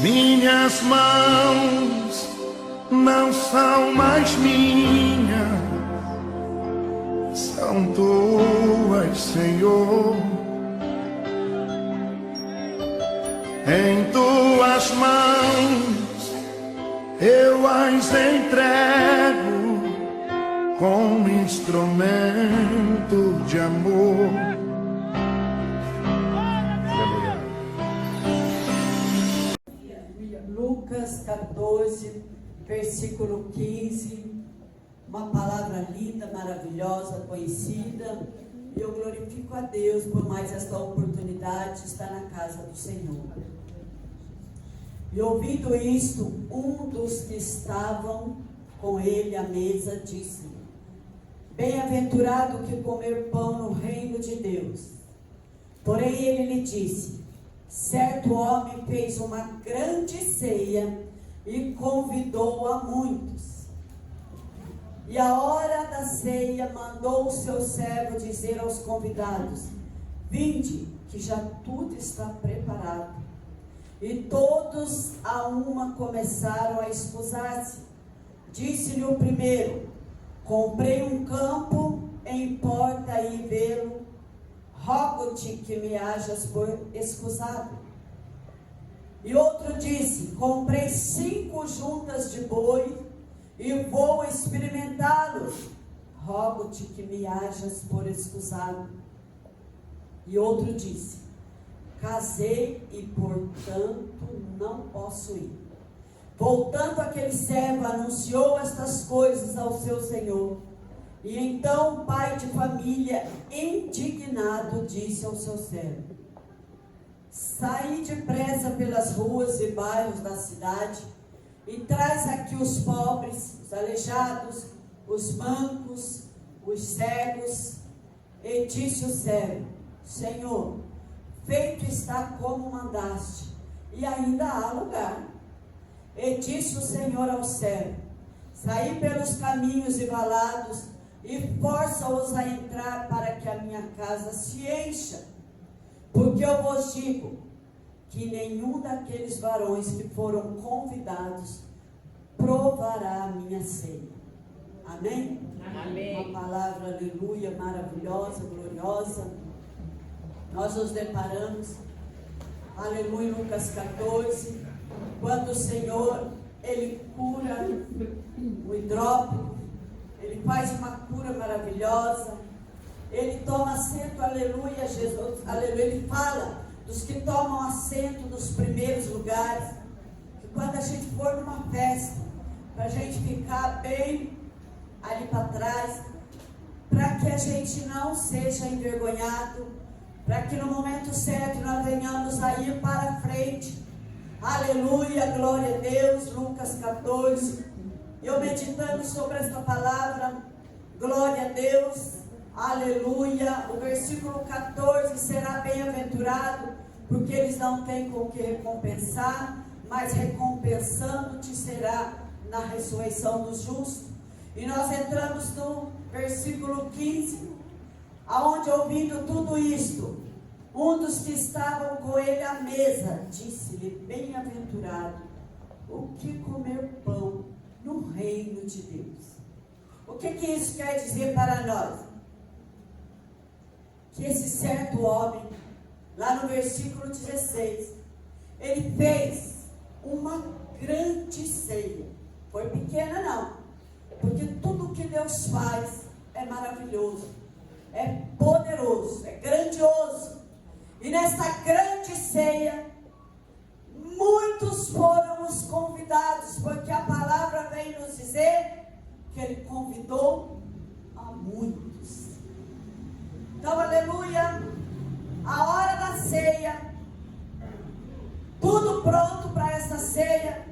Minhas mãos não são mais minhas, são tuas, Senhor. Em tuas mãos eu as entrego como instrumento de amor. Lucas 14, versículo 15, uma palavra linda, maravilhosa, conhecida. E eu glorifico a Deus por mais esta oportunidade de estar na casa do Senhor. E ouvindo isto, um dos que estavam com ele à mesa disse: Bem-aventurado que comer pão no reino de Deus. Porém ele lhe disse: Certo homem fez uma grande ceia e convidou a muitos. E à hora da ceia mandou o seu servo dizer aos convidados: Vinde, que já tudo está preparado. E todos a uma começaram a escusar-se. Disse-lhe o primeiro: Comprei um campo, importa ir vê-lo. Rogo-te que me hajas por escusado. E outro disse: Comprei 5 juntas de boi e vou experimentá-los. Rogo-te que me hajas por escusado. E outro disse: Casei e portanto não posso ir. Voltando aquele servo, anunciou estas coisas ao seu senhor. E então o pai de família, indignado, disse ao seu servo: Saí depressa pelas ruas e bairros da cidade e traz aqui os pobres, os aleijados, os mancos, os cegos. E disse o servo: Senhor, feito está como mandaste, e ainda há lugar. E disse o Senhor ao servo: Saí pelos caminhos e valados e força-os a entrar para que a minha casa se encha. Porque eu vos digo que nenhum daqueles varões que foram convidados provará a minha ceia. Amém? Amém. Uma palavra, aleluia, maravilhosa, gloriosa. Nós nos deparamos, aleluia, em Lucas 14, quando o Senhor, Ele cura o hidrópico, Ele faz uma cura maravilhosa. Ele toma assento, aleluia, Jesus, aleluia. Ele fala dos que tomam assento nos primeiros lugares, que quando a gente for numa festa, para a gente ficar bem ali para trás, para que a gente não seja envergonhado, para que no momento certo nós venhamos a ir para frente. Aleluia, glória a Deus. Lucas 14, eu meditando sobre esta palavra, glória a Deus. Aleluia, o versículo 14: será bem-aventurado, porque eles não têm com o que recompensar, mas recompensando-te será na ressurreição dos justos. E nós entramos no versículo 15, aonde, ouvindo tudo isto, um dos que estavam com ele à mesa disse-lhe: Bem-aventurado o que comer pão no reino de Deus. O que isso quer dizer para nós? Que esse certo homem, lá no versículo 16, ele fez uma grande ceia. Foi pequena não, porque tudo que Deus faz é maravilhoso, é poderoso, é grandioso. E nesta grande ceia, muitos foram os convidados, porque a palavra vem nos dizer que ele convidou a muitos. Então, aleluia, a hora da ceia, tudo pronto para essa ceia,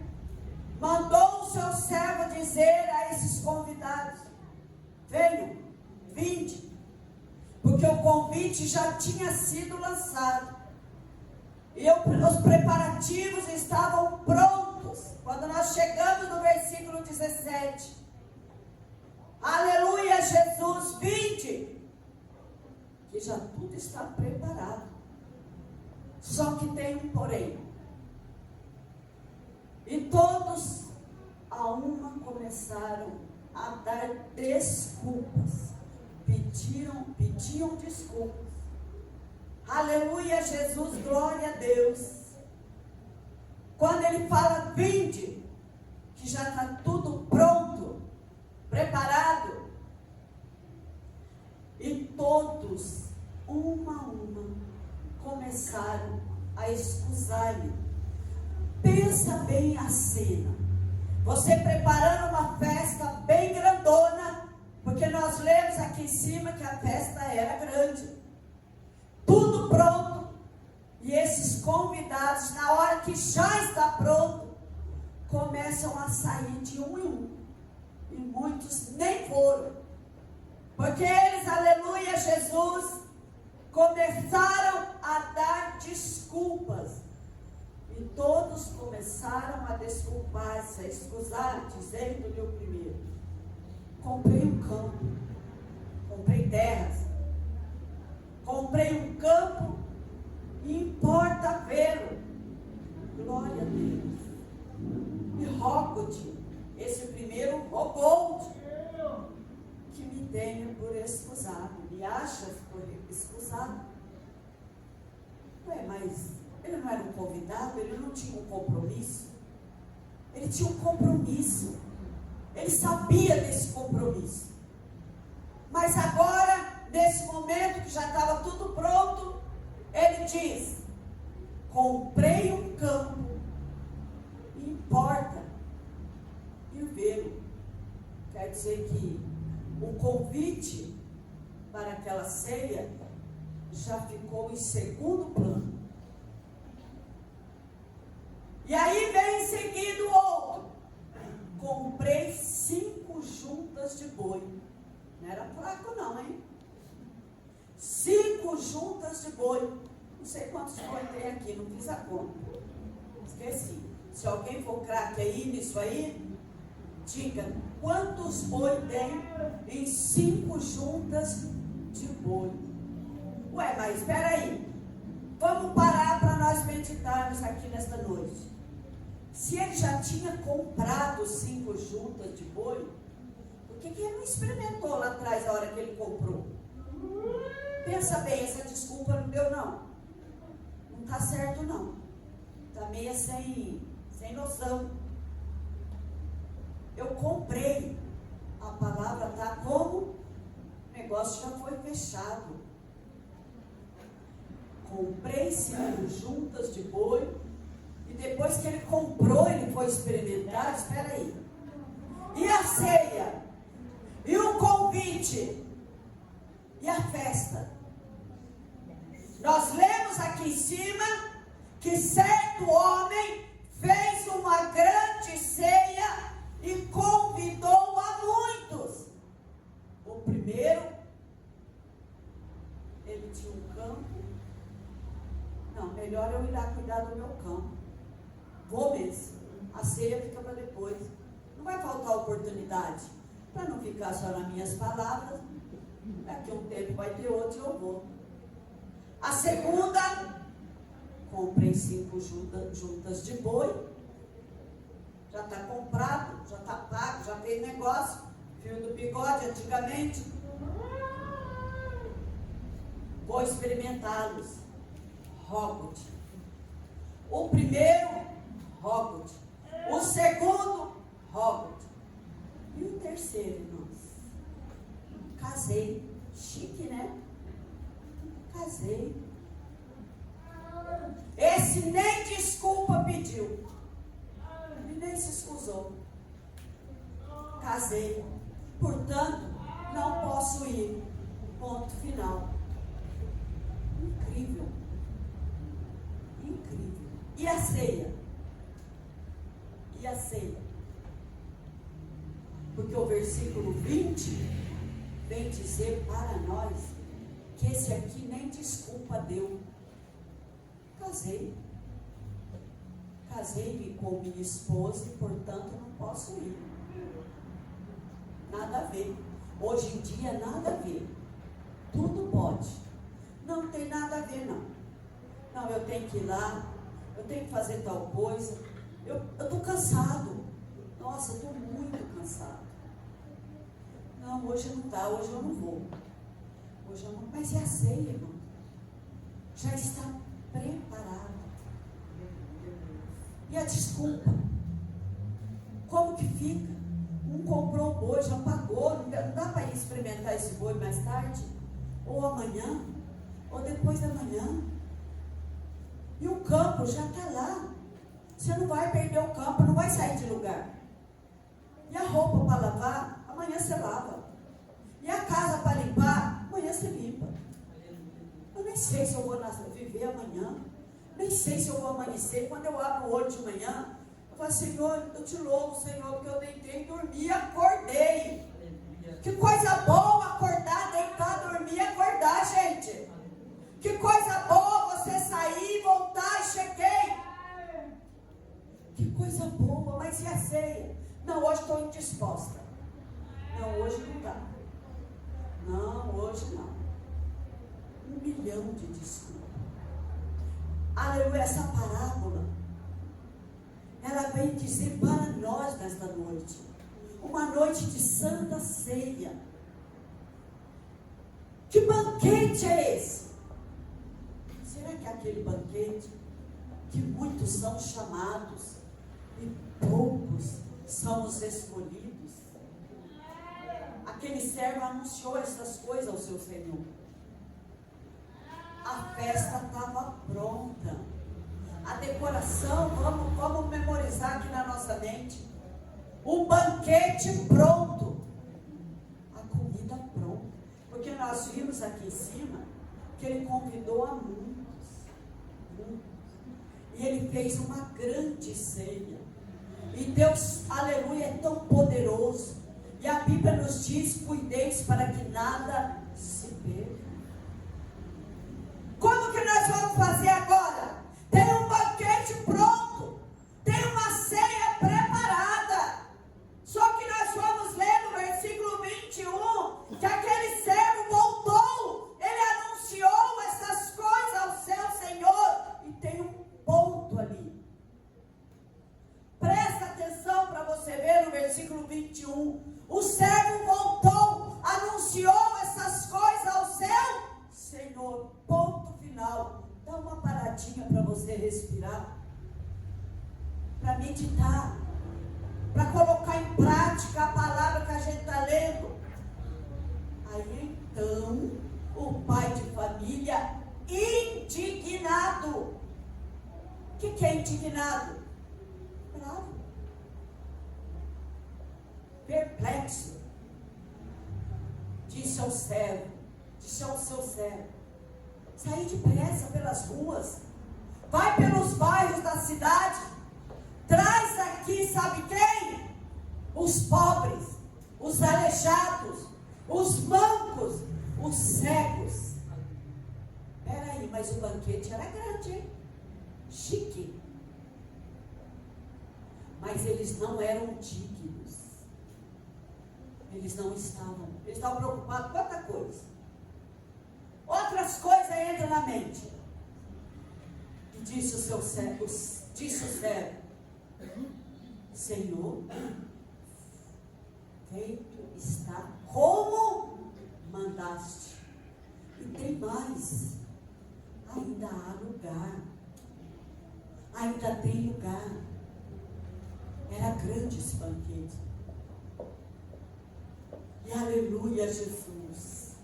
mandou o seu servo dizer a esses convidados: venham, vinde, porque o convite já tinha sido lançado, e os preparativos estavam prontos. Quando nós chegamos no versículo 17, aleluia, Jesus, vinde, que já tudo está preparado. Só que tem um porém. E todos a uma começaram a dar desculpas. Pediam desculpas. Aleluia, Jesus, glória a Deus. Quando ele fala, vinde, que já está tudo pronto, preparado. E todos, uma a uma, começaram a escusar-lhe. Pensa bem a cena. Você preparando uma festa bem grandona, porque nós lemos aqui em cima que a festa era grande. Tudo pronto. E esses convidados, na hora que já está pronto, começam a sair de um em um. E muitos nem foram. Porque eles, aleluia, Jesus, começaram a dar desculpas. E todos começaram a desculpar-se, a escusar, dizendo-lhe o primeiro: comprei um campo, comprei terras, comprei um campo e importa vê-lo. Glória a Deus. E rogo-te, esse primeiro rogou-te, que me tenha por escusado. Me achas por escusado? Ué, mas ele não era um convidado, ele não tinha um compromisso. Ele tinha um compromisso. Ele sabia desse compromisso. Mas agora, nesse momento que já estava tudo pronto, ele diz: comprei um campo, e importa e vê-lo. Quer dizer que o convite para aquela ceia já ficou em segundo plano. E aí vem em seguida o outro: comprei 5 juntas de boi. Não era fraco não, hein? 5 juntas de boi. Não sei quantos boi tem aqui, não fiz a conta. Esqueci. Se alguém for craque aí nisso aí, diga quantos boi tem em 5 juntas de boi. Ué, mas espera aí. Vamos parar para nós meditarmos aqui nesta noite. Se ele já tinha comprado 5 juntas de boi, por que ele não experimentou lá atrás a hora que ele comprou? Pensa bem, essa desculpa não deu não. Não está certo não. Está meio sem noção. Eu comprei. A palavra está como? O negócio já foi fechado. Comprei 5 juntas de boi. E depois que ele comprou, ele foi experimentar. Espera aí. E a ceia? E o convite? E a festa? Nós lemos aqui em cima que certo homem fez uma grande ceia e convidou a muitos. O primeiro, ele tinha um campo. Não, melhor eu ir lá cuidar do meu campo. Vou mesmo. A ceia fica para depois. Não vai faltar oportunidade. Para não ficar só nas minhas palavras. Daqui a um tempo vai ter outro e eu vou. A segunda, comprei 5 juntas de boi. Já está comprado, já está pago, já fez negócio. Fio do bigode antigamente. Vou experimentá-los. Rogo-te. O primeiro, rogo-te. O segundo, rogo-te. E o terceiro, irmãos? Casei. Chique, né? Casei. Esse nem desculpa pediu. E nem se excusou. Casei. Portanto, não posso ir. Ponto final. Incrível. Incrível. E a ceia? E a ceia? Porque o versículo 20 vem dizer para nós que esse aqui nem desculpa deu. Casei. Casei-me com minha esposa e, portanto, não posso ir. Nada a ver. Hoje em dia, nada a ver. Tudo pode. Não tem nada a ver, não. Não, eu tenho que ir lá, eu tenho que fazer tal coisa. Eu estou cansado. Nossa, eu estou muito cansado. Não, hoje não dá, hoje eu não vou. Hoje eu não. Mas e a ceia, irmão? Já está preparada. E a desculpa? Como que fica? Um comprou o boi, já pagou, não dá para ir experimentar esse boi mais tarde? Ou amanhã? Ou depois da manhã? E o campo já está lá. Você não vai perder o campo, não vai sair de lugar. E a roupa para lavar, amanhã você lava. E a casa para limpar, amanhã você limpa. Eu nem sei se eu vou viver amanhã. Nem sei se eu vou amanhecer. Quando eu abro o olho de manhã, eu falo, Senhor, eu te louvo, Senhor, porque eu deitei, dormi e acordei. Que coisa boa acordar, deitar, dormir e acordar, gente. Que coisa boa você sair, voltar e cheguei. Que coisa boa, mas e a ceia? Não, hoje estou indisposta. Não, hoje não dá. Não, hoje não. 1 milhão de desculpas. Aleluia, essa parábola, ela vem dizer para nós nesta noite, uma noite de santa ceia. Que banquete é esse? Será que é aquele banquete que muitos são chamados e poucos são os escolhidos? Aquele servo anunciou essas coisas ao seu Senhor. A festa estava pronta. A decoração, vamos memorizar aqui na nossa mente. O banquete pronto. A comida pronta. Porque nós vimos aqui em cima que ele convidou a muitos. E ele fez uma grande ceia. E Deus, aleluia, é tão poderoso. E a Bíblia nos diz, cuideis para que nada se perca. Como que nós vamos fazer agora? Tem um banquete pronto. Tem uma ceia preparada. Só que nós vamos ler no versículo 21, que aquele servo voltou. Ele anunciou essas coisas ao seu Senhor. E tem um ponto ali. Presta atenção para você ver no versículo 21. O servo voltou, anunciou essas coisas ao seu Senhor. Ponto final. Dá uma paradinha para você respirar, para meditar, para colocar em prática a palavra que a gente está lendo. Aí então, o pai de família, indignado. O que é indignado? Bravo. Perplexo. Disse ao servo, disse ao seu servo: sai depressa pelas ruas, vai pelos bairros da cidade, traz aqui, sabe quem? Os pobres, os aleijados, os mancos, os cegos. Peraí, mas o banquete era grande, hein? Chique. Mas eles não eram dignos. Eles não estavam. Eles estavam preocupados com outra coisa. Outras coisas entram na mente. E disse o seu servo, Senhor, feito está como mandaste. E tem mais. Ainda há lugar. Ainda tem lugar. Era grande esse banquete. E aleluia, Jesus.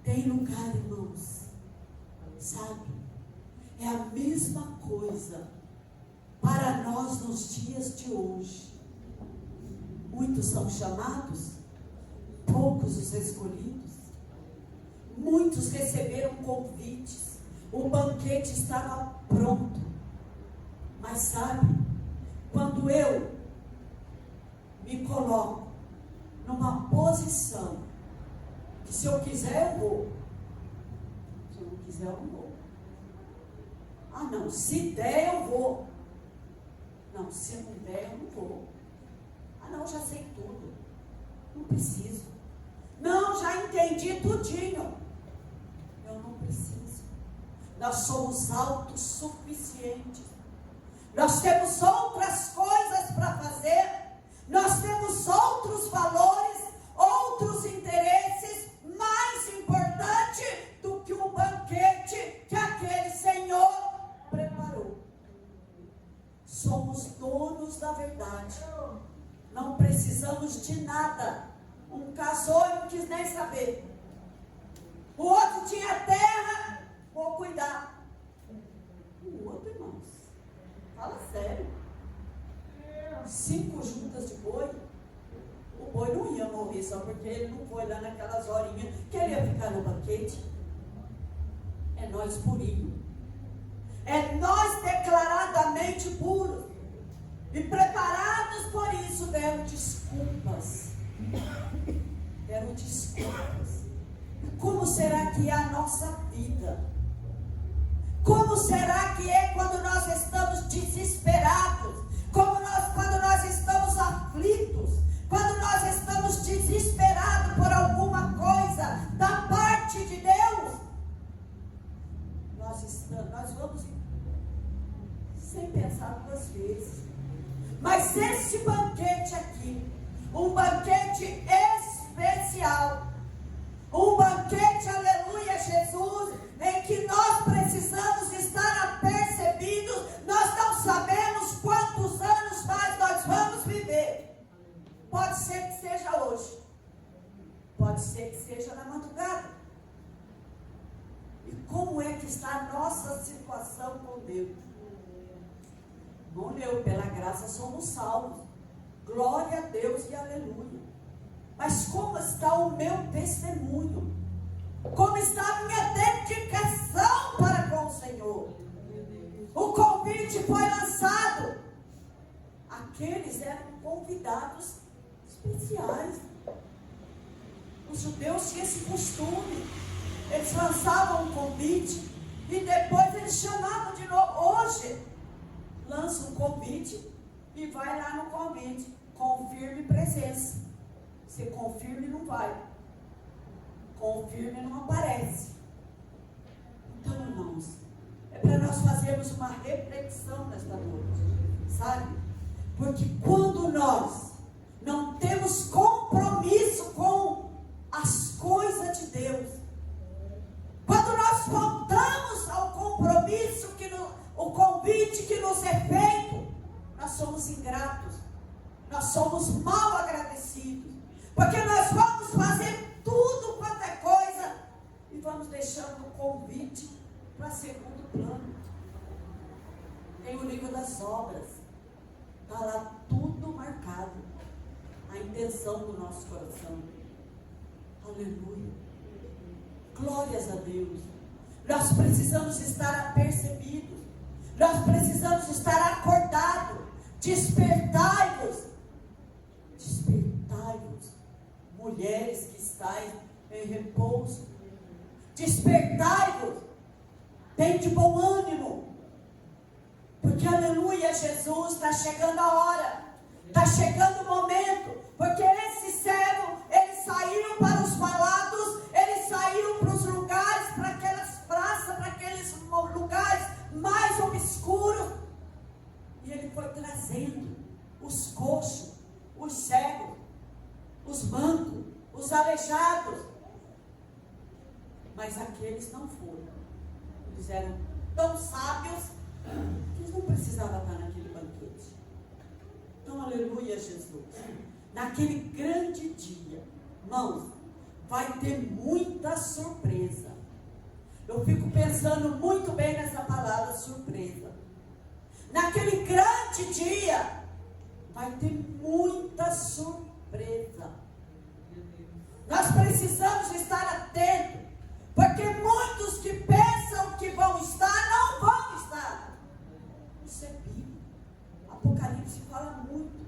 Tem lugar, irmãos. Sabe? É a mesma coisa para nós nos dias de hoje. Muitos são chamados, poucos os escolhidos. Muitos receberam convites. O banquete estava pronto. Mas sabe, quando eu me coloco numa posição que se eu quiser eu vou, se eu não quiser eu não vou. Ah não, se der eu vou. Não, se não der eu não vou. Ah não, já sei tudo, não preciso. Não, já entendi tudinho. Eu não preciso. Nós somos autossuficientes. nós temos outras coisas para fazer, nós temos outros valores, outros interesses mais importantes do que o banquete que aquele Senhor preparou. Somos donos da verdade, não precisamos de nada. Um casou e não quis nem saber, o outro tinha terra, vou cuidar. O outro, irmãos, fala sério, 5 juntas de boi, o boi não ia morrer só porque ele não foi lá naquelas horinhas que ele ia ficar no banquete. É nós purinhos, é nós declaradamente puros, e preparados por isso deram desculpas. Como será que é a nossa vida? Como será que é quando nós estamos desesperados? Quando nós estamos aflitos? Quando nós estamos desesperados por alguma coisa da parte de Deus? Nós vamos sem pensar 2 vezes. Mas esse banquete aqui, um banquete especial, um banquete, aleluia, Jesus, em que nós precisamos estar apercebidos. Nós não sabemos quantos anos mais nós vamos viver. Pode ser que seja hoje, pode ser que seja na madrugada. E como é que está a nossa situação com Deus? Bom, eu, pela graça, somos salvos. Glória a Deus e aleluia. Mas como está o meu testemunho? Como está a minha dedicação para com o Senhor? O convite foi lançado. Aqueles eram convidados especiais. Os judeus tinham esse costume. Eles lançavam um convite e depois eles chamavam de novo. Hoje, lança um convite e vai lá no convite. Confirme presença. Você confirma e não vai. Confirma e não aparece. Então, irmãos, é para nós fazermos uma reflexão nesta noite, sabe? Porque quando nós não temos compromisso com as coisas de Deus, quando nós faltamos ao compromisso, o convite que nos é feito, nós somos ingratos, nós somos mal agradecidos, porque nós vamos fazer tudo quanto é coisa e vamos deixando o convite para segundo plano. Tem o livro das obras, está lá tudo marcado, a intenção do nosso coração. Aleluia, glórias a Deus. Nós precisamos estar apercebidos, nós precisamos estar acordados. Despertai-vos, despertai-vos, mulheres que estáis em repouso, despertai-vos, tem de bom ânimo, porque aleluia, Jesus, está chegando a hora, está chegando o momento, porque esse servo, eles saíram para os palados, eles saíram para os lugares, para aquelas praças, para aqueles lugares mais obscuros, e ele foi trazendo os coxos, os cegos, os mancos, os aleijados, mas aqueles não foram. Eles eram tão sábios que eles não precisavam estar naquele banquete. Então, aleluia, Jesus. Naquele grande dia, irmãos, vai ter muita surpresa. Eu fico pensando muito bem nessa palavra surpresa. Naquele grande dia, vai ter muita surpresa. Nós precisamos estar atentos, porque muitos que pensam que vão estar, não vão estar. Isso é bíblico. Apocalipse fala muito.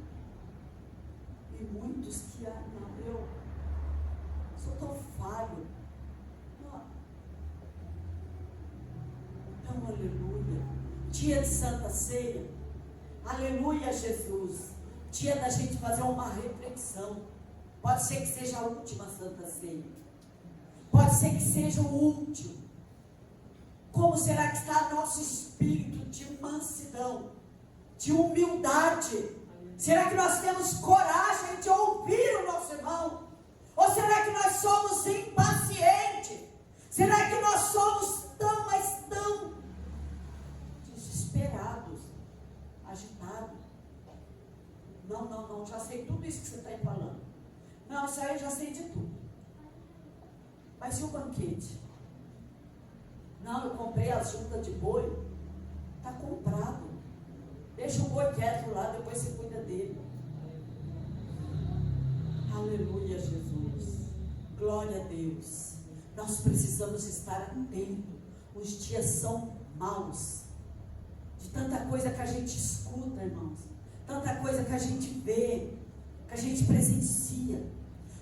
E muitos que, não, eu sou tão falho. Não. Então, aleluia. Dia de Santa Ceia. Aleluia, Jesus. Dia da gente fazer uma reflexão. Pode ser que seja a última Santa Ceia. Pode ser que seja o último. Como será que está nosso espírito de mansidão? de humildade? Será que nós temos coragem de ouvir o nosso irmão? Ou será que nós somos impacientes? Será que nós somos tão, mas tão desesperados, agitados? Não, já sei tudo isso que você está aí falando. Não, isso aí eu já sei de tudo. Mas e o banquete? Não, eu comprei a junta de boi. Está comprado. Deixa o boi quieto lá, depois você cuida dele. Aleluia, Jesus. Glória a Deus. Nós precisamos estar atentos. Os dias são maus. De tanta coisa que a gente escuta, irmãos. Tanta coisa que a gente vê, que a gente presencia.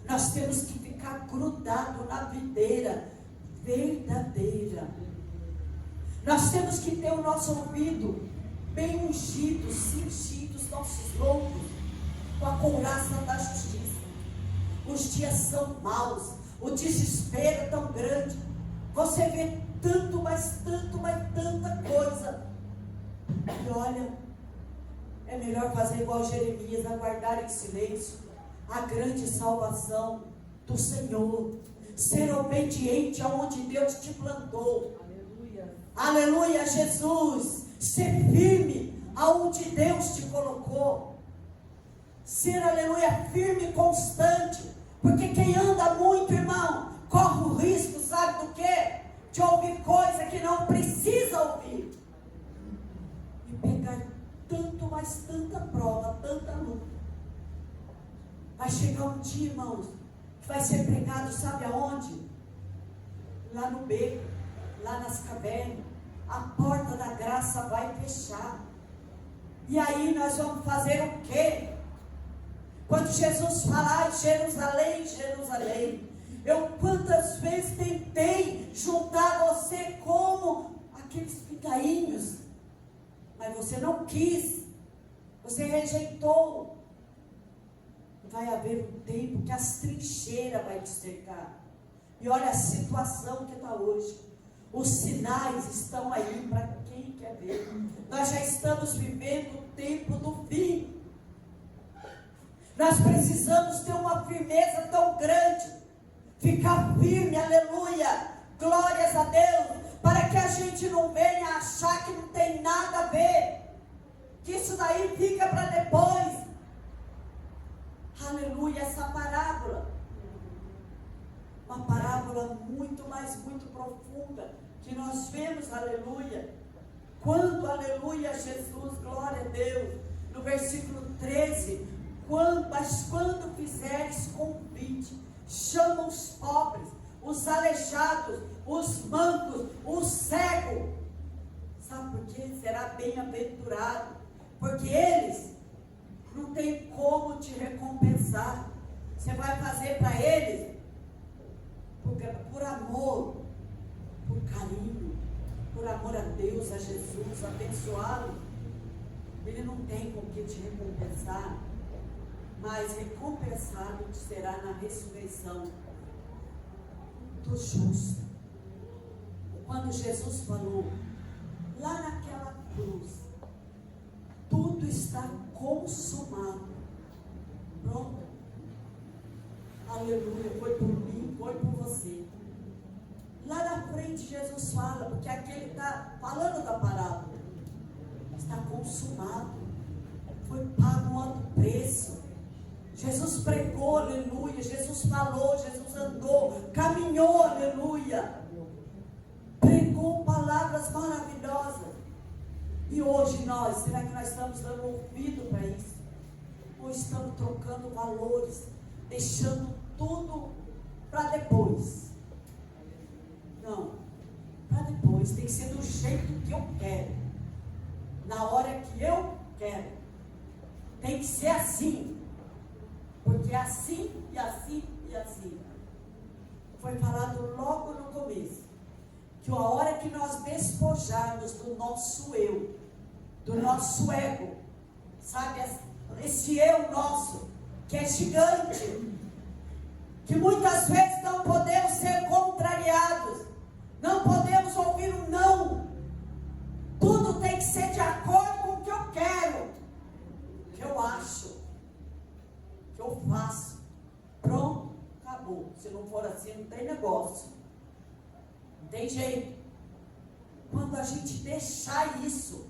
Nós temos que ficar grudado na videira verdadeira. Nós temos que ter o nosso ouvido bem ungido, cingido, os nossos lombos com a couraça da justiça. Os dias são maus, o desespero é tão grande. Você vê tanto, mas tanta coisa. E olha, é melhor fazer igual Jeremias, aguardar em silêncio a grande salvação do Senhor. Ser obediente aonde Deus te plantou. Aleluia. Aleluia, Jesus. Ser firme aonde Deus te colocou. Ser, aleluia, firme e constante. Porque quem anda muito, irmão, corre o risco, sabe do quê? De ouvir coisa que não precisa ouvir. E pegar tanto, mas tanta prova, tanta luta. Vai chegar um dia, irmãos, que vai ser pregado, sabe aonde? Lá no beco, lá nas cavernas. A porta da graça vai fechar. E aí nós vamos fazer o quê? Quando Jesus falar, Jerusalém, Jerusalém, eu quantas vezes tentei juntar você como aqueles picainhos, mas você não quis, você rejeitou. Vai haver um tempo que as trincheiras vai te cercar. E olha a situação que está hoje. Os sinais estão aí para quem quer ver. Nós já estamos vivendo o tempo do fim. Nós precisamos ter uma firmeza tão grande. Ficar firme, aleluia. Glórias a Deus. Para que a gente não venha achar que não tem nada a ver. Que isso daí fica para depois. Aleluia, essa parábola. Uma parábola muito, mas muito profunda. Que nós vemos, aleluia. Quando, aleluia, Jesus, glória a Deus. No versículo 13. Mas quando fizeres convite, chama os pobres, os aleijados, os mancos, os cegos. Sabe por quê? Será bem-aventurado. Porque eles não tem como te recompensar. Você vai fazer para eles por amor, por carinho, por amor a Deus, a Jesus, abençoá-lo. Ele não tem com que te recompensar, mas recompensado te será na ressurreição do justo. Quando Jesus falou, lá naquela cruz, tudo está consumado. Pronto. Aleluia. Foi por mim, foi por você. Lá na frente Jesus fala, porque aqui ele está falando da parábola. Está consumado. Foi pago um alto preço. Jesus pregou, aleluia. Jesus falou, Jesus andou, caminhou, aleluia. Pregou palavras maravilhosas. E hoje nós, será que nós estamos dando ouvido para isso? Ou estamos trocando valores, deixando tudo para depois? Não, para depois, tem que ser do jeito que eu quero, na hora que eu quero. Tem que ser assim, porque é assim, e assim, e assim. Foi falado logo no começo. Que a hora que nós despojarmos do nosso eu, do nosso ego, sabe, esse eu nosso, que é gigante, que muitas vezes não podemos ser contrariados, não podemos ouvir um não, tudo tem que ser de acordo com o que eu quero, assim, não tem negócio. Não tem jeito. Quando a gente deixar isso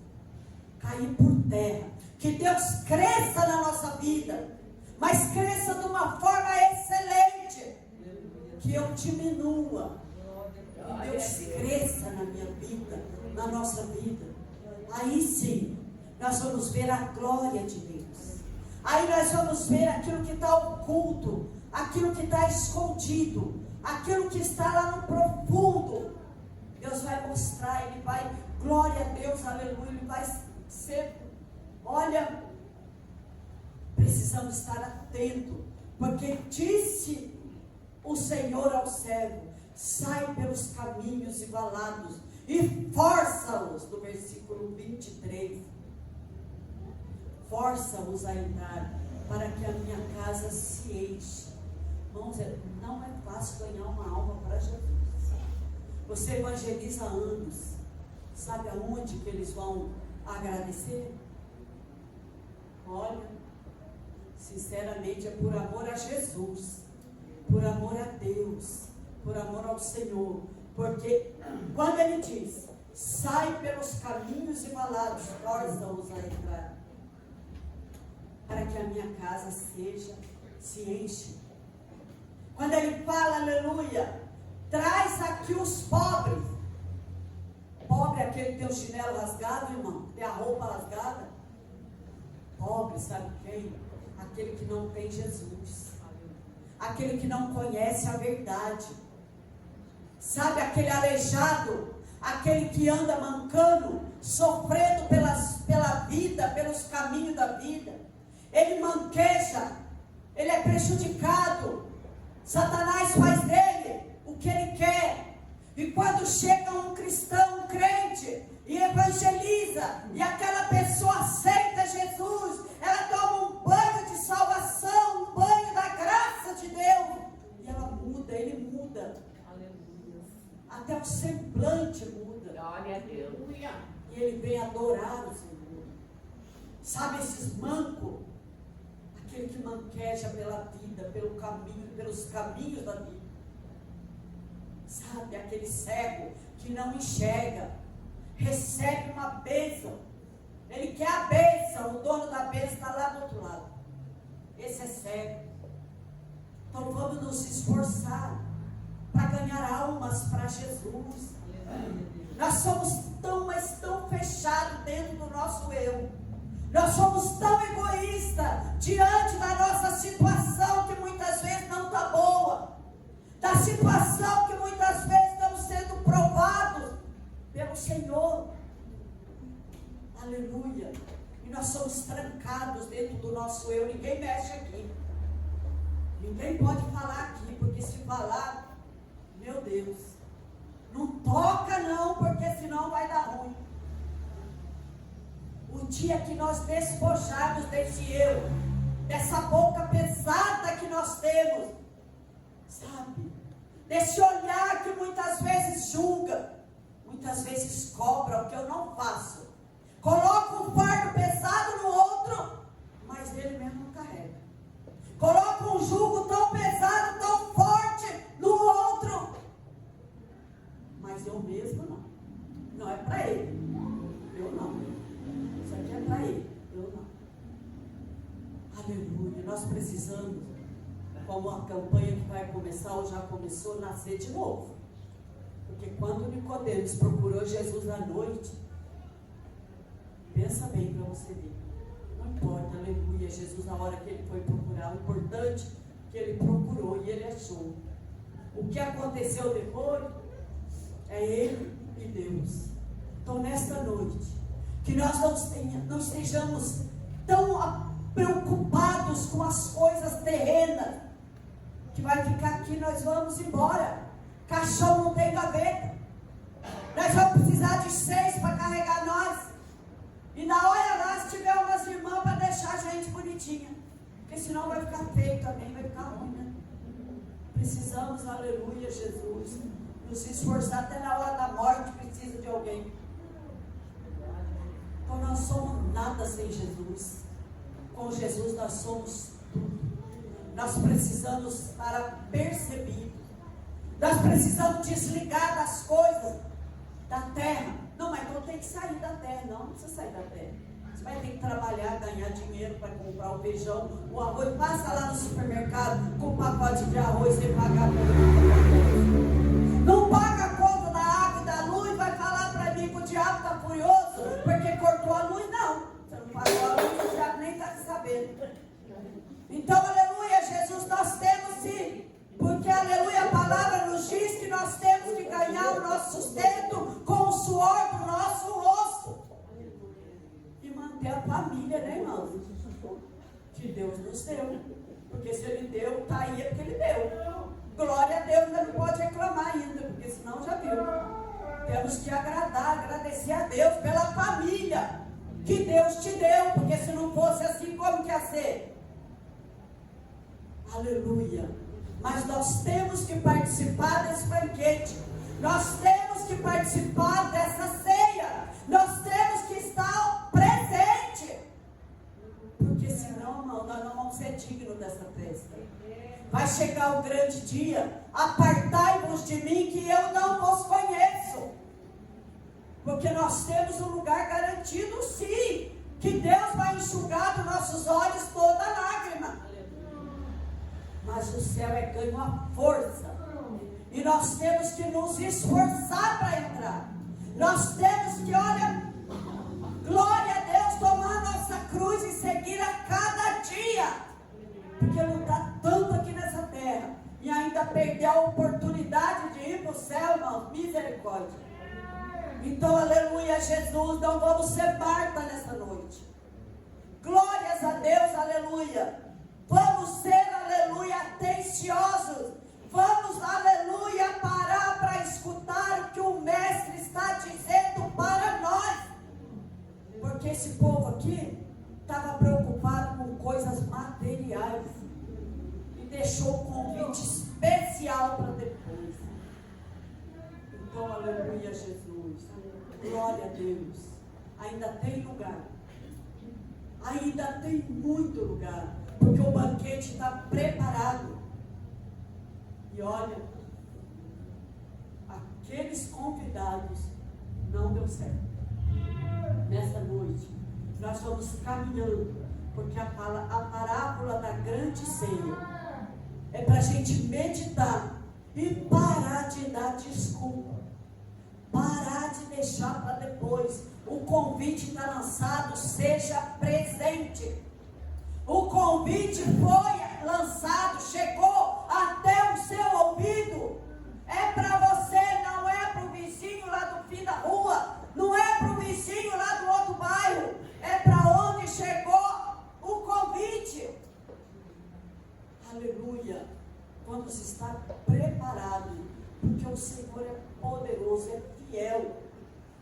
cair por terra, que Deus cresça na nossa vida, mas cresça de uma forma excelente, que eu diminua, e Deus cresça na minha vida, na nossa vida. Aí sim, nós vamos ver a glória de Deus. Aí nós vamos ver aquilo que está oculto, aquilo que está escondido, aquilo que está lá no profundo. Deus vai mostrar, Ele vai, glória a Deus, aleluia, Ele vai ser, olha, precisamos estar atentos, porque disse o Senhor ao servo: sai pelos caminhos e valados e força-os, no versículo 23, força-os a entrar, para que a minha casa se enche. Irmãos, não é fácil ganhar uma alma para Jesus. Você evangeliza há anos, sabe aonde que eles vão agradecer? Olha, sinceramente é por amor a Jesus, por amor a Deus, por amor ao Senhor, porque quando Ele diz: sai pelos caminhos e valados, força-os a entrar, para que a minha casa se enche. Quando Ele fala, aleluia, traz aqui os pobres. Pobre é aquele que tem o chinelo rasgado, irmão, tem a roupa rasgada. Pobre, sabe quem? Aquele que não tem Jesus, aquele que não conhece a verdade, sabe, aquele aleijado, aquele que anda mancando, sofrendo pela vida, pelos caminhos da vida. Ele manqueja, ele é prejudicado. Satanás faz dele o que ele quer. E quando chega um cristão, um crente, e evangeliza, e aquela pessoa aceita Jesus, ela toma um banho de salvação, um banho da graça de Deus, e ela muda, ele muda. Aleluia. Até o semblante muda. Glória a Deus. E ele vem adorar o Senhor. Sabe esses mancos? Aquele que manqueja pela vida, pelo caminho, pelos caminhos da vida. Sabe, aquele cego que não enxerga, recebe uma bênção. Ele quer a bênção, o dono da bênção está lá do outro lado. Esse é cego. Então vamos nos esforçar para ganhar almas para Jesus. Nós somos mas tão fechados dentro do nosso eu. Nós somos tão egoístas diante da nossa situação, que muitas vezes não está boa, da situação que muitas vezes estamos sendo provados pelo Senhor. Aleluia. E nós somos trancados dentro do nosso eu. Ninguém mexe aqui, ninguém pode falar aqui, porque se falar, meu Deus, não toca não, porque senão vai dar ruim. O dia que nós despojarmos desse eu, dessa boca pesada que nós temos, sabe, desse olhar que muitas vezes julga, muitas vezes cobra o que eu não faço, coloca um fardo pesado no outro, mas ele mesmo não carrega, coloca um jugo tão pesado, tão forte no outro, mas eu mesmo não é para ele, eu não. Isso aqui é para ele, eu não. Aleluia. Nós precisamos, como a campanha que vai começar, ou já começou, nascer de novo. Porque quando Nicodemos procurou Jesus à noite, pensa bem para você ver. Não importa, aleluia, Jesus, na hora que ele foi procurar, o importante é que ele procurou e ele achou. O que aconteceu depois é ele e Deus. Então, nesta noite, que nós não estejamos tão preocupados com as coisas terrenas, que vai ficar aqui, nós vamos embora. Caixão não tem gaveta. Nós vamos precisar de 6 para carregar nós. E na hora lá, se tiver umas irmãs para deixar a gente bonitinha, porque senão vai ficar feio também, vai ficar ruim, né? Precisamos, aleluia, Jesus, nos esforçar até na hora da morte, precisa de alguém. Então nós somos nada sem Jesus. Com Jesus nós somos tudo. Nós precisamos estar percebidos Nós precisamos desligar das coisas da terra. Não, mas não tem que sair da terra. Não precisa sair da terra. Você vai ter que trabalhar, ganhar dinheiro para comprar o feijão, o arroz. Passa lá no supermercado com um pacote de arroz sem pagar por ele. Não paga a conta da água e da luz. Vai falar para mim que o diabo está furioso porque cortou a luz. Não. Você não pagou a luz, o diabo nem está sabendo. Então, aleluia, Jesus, nós temos sim. Porque, aleluia, a palavra nos diz que nós temos que ganhar o nosso sustento com o suor do nosso rosto. E manter a família, né, irmãos? Que Deus nos deu. Porque se Ele deu, está aí é porque Ele deu. Glória a Deus, ainda não pode reclamar ainda, porque senão já viu. Temos que agradar, agradecer a Deus pela família que Deus te deu. Porque se não fosse assim, como que ia ser? Aleluia. Mas nós temos que participar desse banquete. Nós temos que participar dessa ceia. Nós temos que estar presente. Porque senão, irmão, nós não vamos ser dignos dessa festa. Vai chegar o grande dia. Apartai-vos de mim que eu não vos conheço. Porque nós temos um lugar garantido, sim. Que Deus vai enxugar dos nossos olhos toda lágrima. Mas o céu é ganho a força. E nós temos que nos esforçar para entrar. Nós temos que, olha, glória a Deus, tomar a nossa cruz e seguir a cada dia. Porque lutar tanto aqui nessa terra e ainda perder a oportunidade de ir para o céu, irmão, misericórdia. Então, aleluia, Jesus, não vamos ser Marta nessa noite. Glórias a Deus, aleluia. Vamos ser, aleluia, atenciosos. Vamos, aleluia, parar para escutar o que o Mestre está dizendo para nós. Porque esse povo aqui estava preocupado com coisas materiais. E deixou um convite especial para depois. Então, aleluia, Jesus. Glória a Deus. Ainda tem lugar. Ainda tem muito lugar. Porque o banquete está preparado. E olha, aqueles convidados não deu certo. Nessa noite, nós vamos caminhando, porque a parábola da grande ceia é para a gente meditar e parar de dar desculpa. Parar de deixar para depois. O convite está lançado, seja presente. O convite foi lançado, chegou até o seu ouvido. É para você, não é para o vizinho lá do fim da rua, não é para o vizinho lá do outro bairro, é para onde chegou o convite. Aleluia. Vamos estar preparados, porque o Senhor é poderoso, é fiel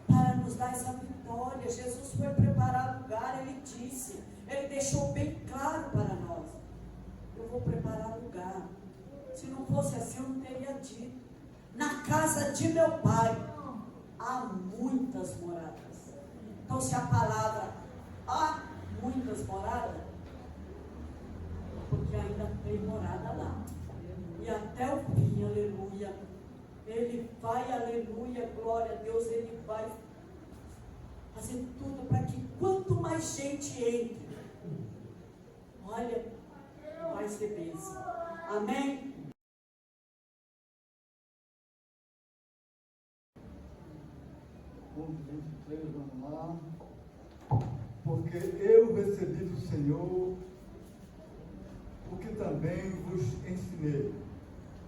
para nos dar essa vitória. Jesus foi preparar lugar, Ele disse. Ele deixou bem claro para nós. Eu vou preparar lugar. Se não fosse assim, eu não teria dito. Na casa de meu pai há muitas moradas. Então, se a palavra há muitas moradas, porque ainda tem morada lá. E até o fim, aleluia. Ele vai, aleluia, glória a Deus, Ele vai fazer tudo para que quanto mais gente entre, olha, vai ser bênção. Amém? Ponto 23, vamos lá. Porque eu recebi do Senhor o que também vos ensinei,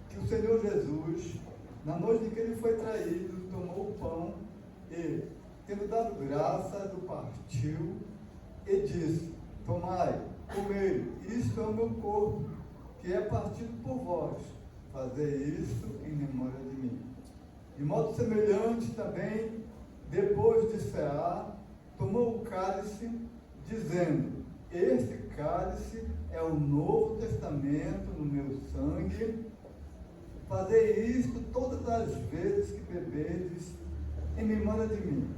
que o Senhor Jesus, na noite em que Ele foi traído, tomou o pão e, tendo dado graça, o partiu e disse: tomai, comei, isto é o meu corpo, que é partido por vós, fazei isto em memória de mim. De modo semelhante também, depois de cear, tomou o cálice, dizendo: este cálice é o Novo Testamento no meu sangue, fazei isto todas as vezes que beberdes em memória de mim.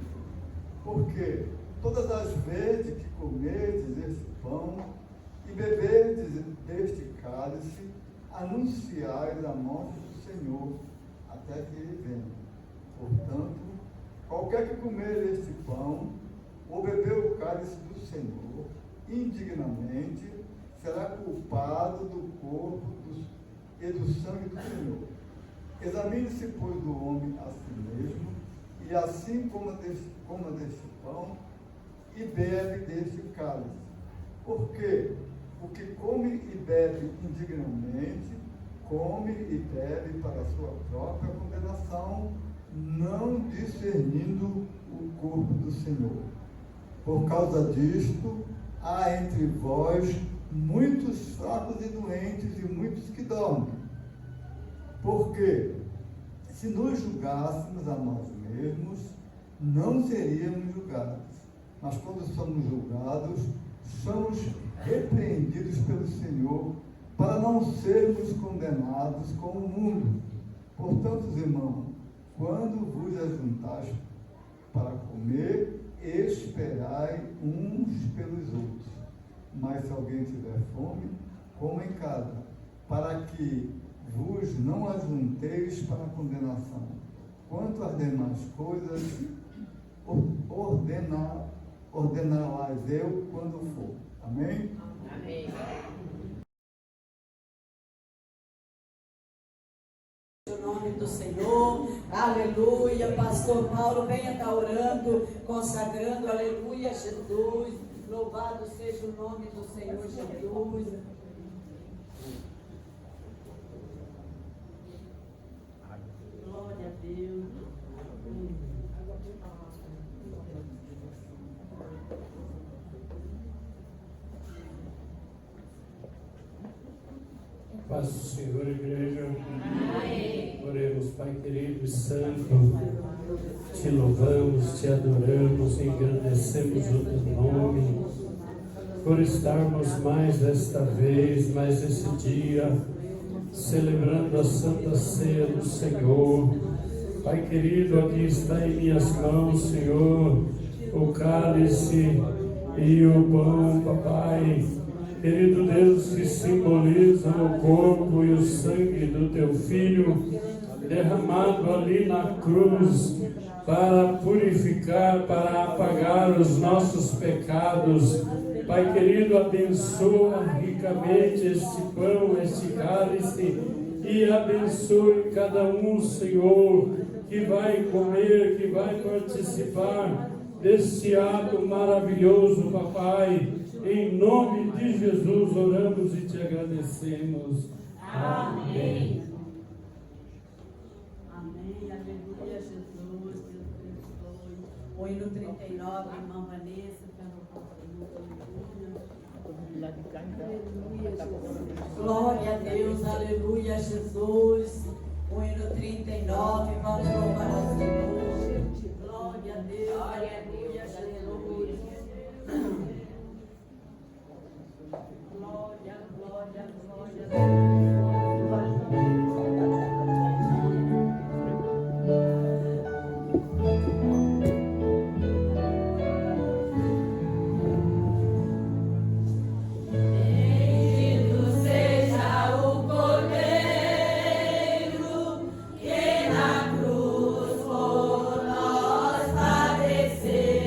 Porque todas as vezes que comerdes este pão e beberdes deste cálice, anunciais a morte do Senhor até que ele venha. Portanto, qualquer que comer este pão ou beber o cálice do Senhor indignamente será culpado do corpo e do sangue do Senhor. Examine-se, pois, do homem a si mesmo, e assim coma deste pão e bebe deste cálice. Porque o que come e bebe indignamente, come e bebe para a sua própria condenação, não discernindo o corpo do Senhor. Por causa disto, há entre vós muitos fracos e doentes e muitos que dormem. Porque, se nos julgássemos a nós mesmos, não seríamos julgados. Mas quando somos julgados, somos repreendidos pelo Senhor, para não sermos condenados com o mundo. Portanto, irmãos, quando vos ajuntais para comer, esperai uns pelos outros. Mas se alguém tiver fome, coma em casa, para que vos não ajunteis para a condenação. Quanto às demais coisas, ordenarás eu quando for. Amém? Amém. Em nome do Senhor, aleluia. Pastor Paulo, venha estar orando, consagrando, aleluia, Jesus. Louvado seja o nome do Senhor Jesus. Glória a Deus. Paz do Senhor, igreja. Amém. Oremos, Pai querido e santo. Te louvamos, te adoramos, engrandecemos o teu nome. Por estarmos mais esta vez, mais esse dia, celebrando a Santa Ceia do Senhor. Pai querido, aqui está em minhas mãos, Senhor, o cálice e o pão, papai. Querido Deus, que simboliza o corpo e o sangue do teu Filho, derramado ali na cruz, para purificar, para apagar os nossos pecados. Pai querido, abençoa ricamente este pão, este cálice, e abençoe cada um, Senhor, que vai comer, que vai participar deste ato maravilhoso, papai. Em nome de Jesus oramos e te agradecemos. Amém. Amém, aleluia, Jesus, Deus abençoe. O hino 39, irmã Vanessa, glória a Deus, aleluia, Jesus. O hino 39, vamos louvar ao Senhor. Glória a Deus, aleluia, Jesus. Glória, glória, glória. Que na cruz por nós padeceu.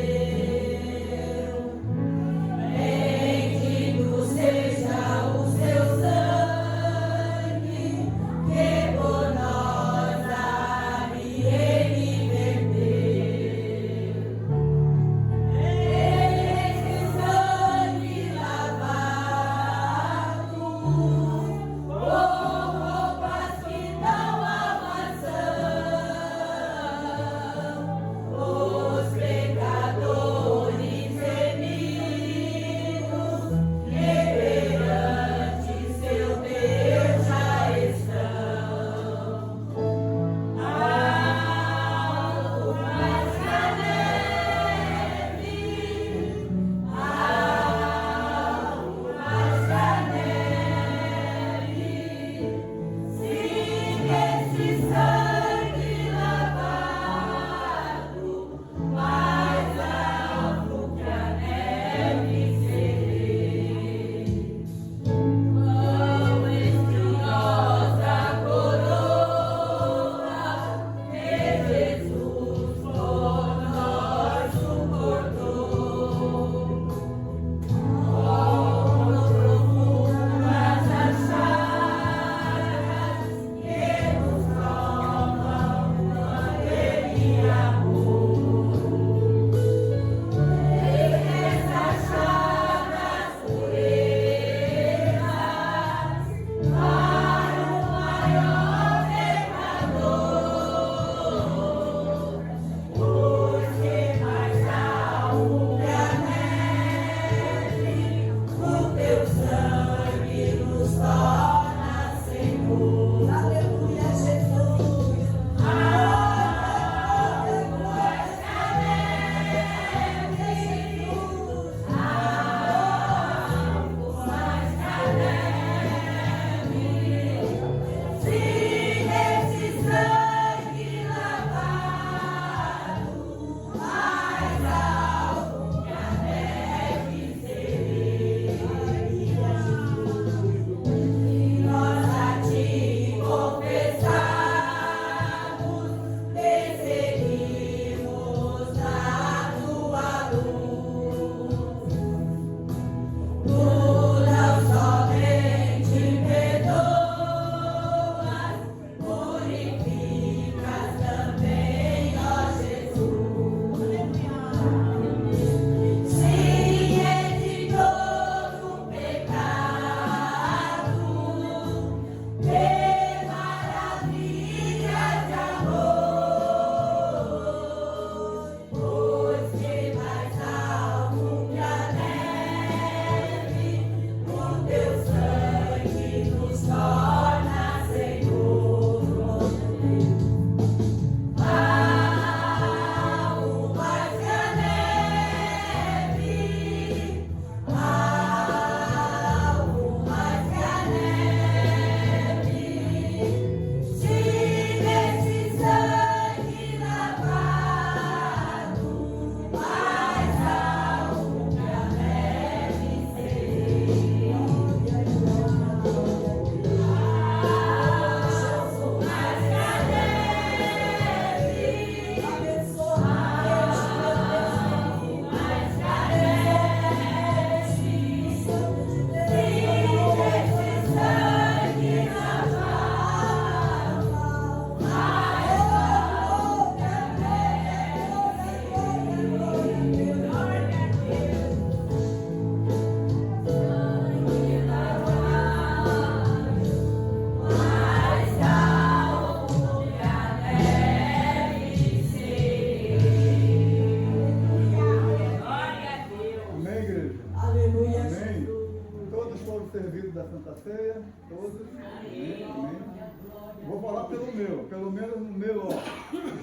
Vou falar pelo menos no meu, ó.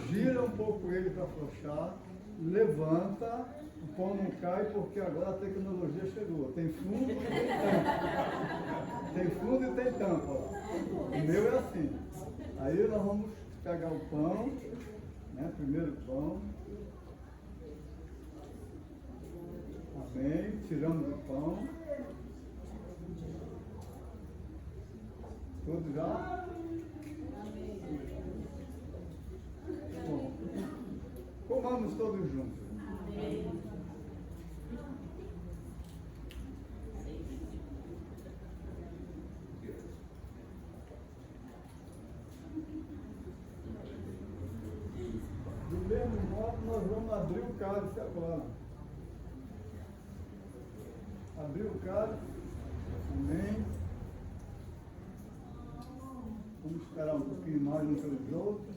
Gira um pouco ele para afrouxar, levanta, o pão não cai porque agora a tecnologia chegou. Tem fundo e tem tampa. Tem fundo e tem tampa. Ó. O meu é assim. Aí nós vamos pegar o pão, né? Primeiro pão. Amém. Tiramos o pão. Todos já? Bom, comamos todos juntos. Do mesmo modo, nós vamos abrir o cálice agora. Abrir o cálice. Amém. Vamos esperar um pouquinho mais uns pelos outros.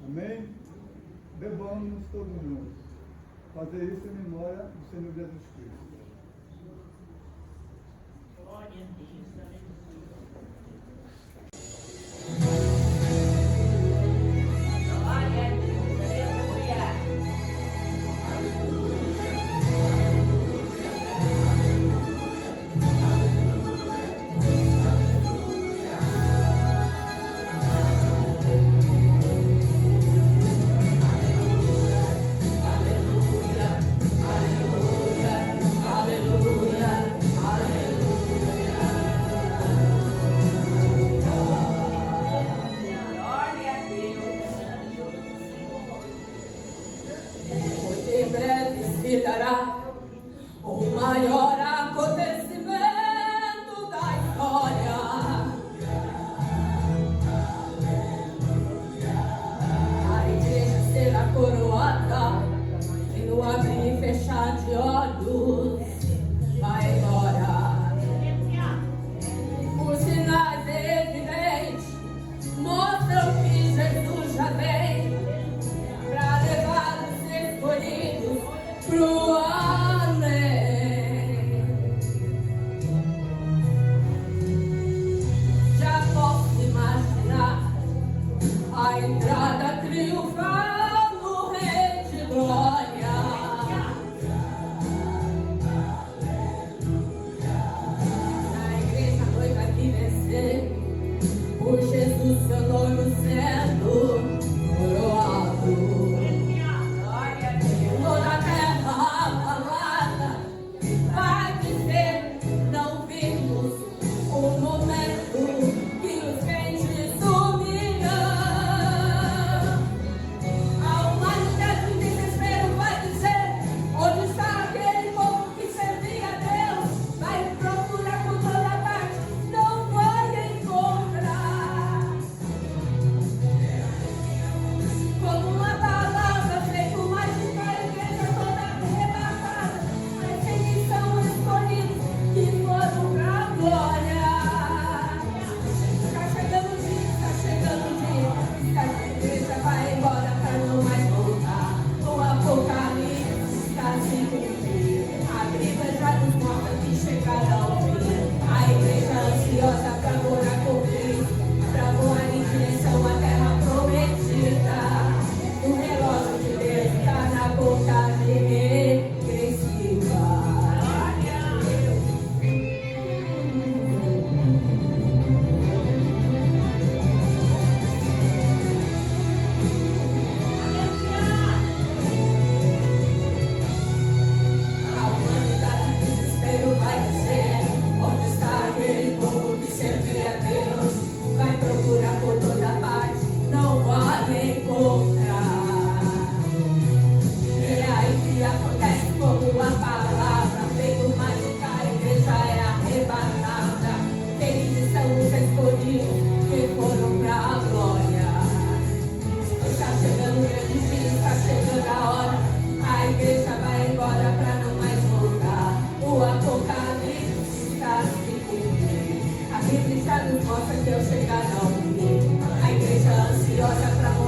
Amém? Bebamos todos juntos. Fazer isso em memória do Senhor Jesus Cristo. Glória a Deus, aleluia. O maior acontecimento da história. A igreja será coroada e no abrir e fechar de olhos vai embora. Os sinais evidentes mostram que Jesus já vem para levar os escolhidos pro além. Já posso imaginar a entrada triunfal no Rei de Glória. Na igreja noiva que vencer, por Jesus seu nome sendo coroado. Toda a terra abalada vai dizer: não vimos o momento nos mostra que ao chegar não vi. A igreja ansiosa pra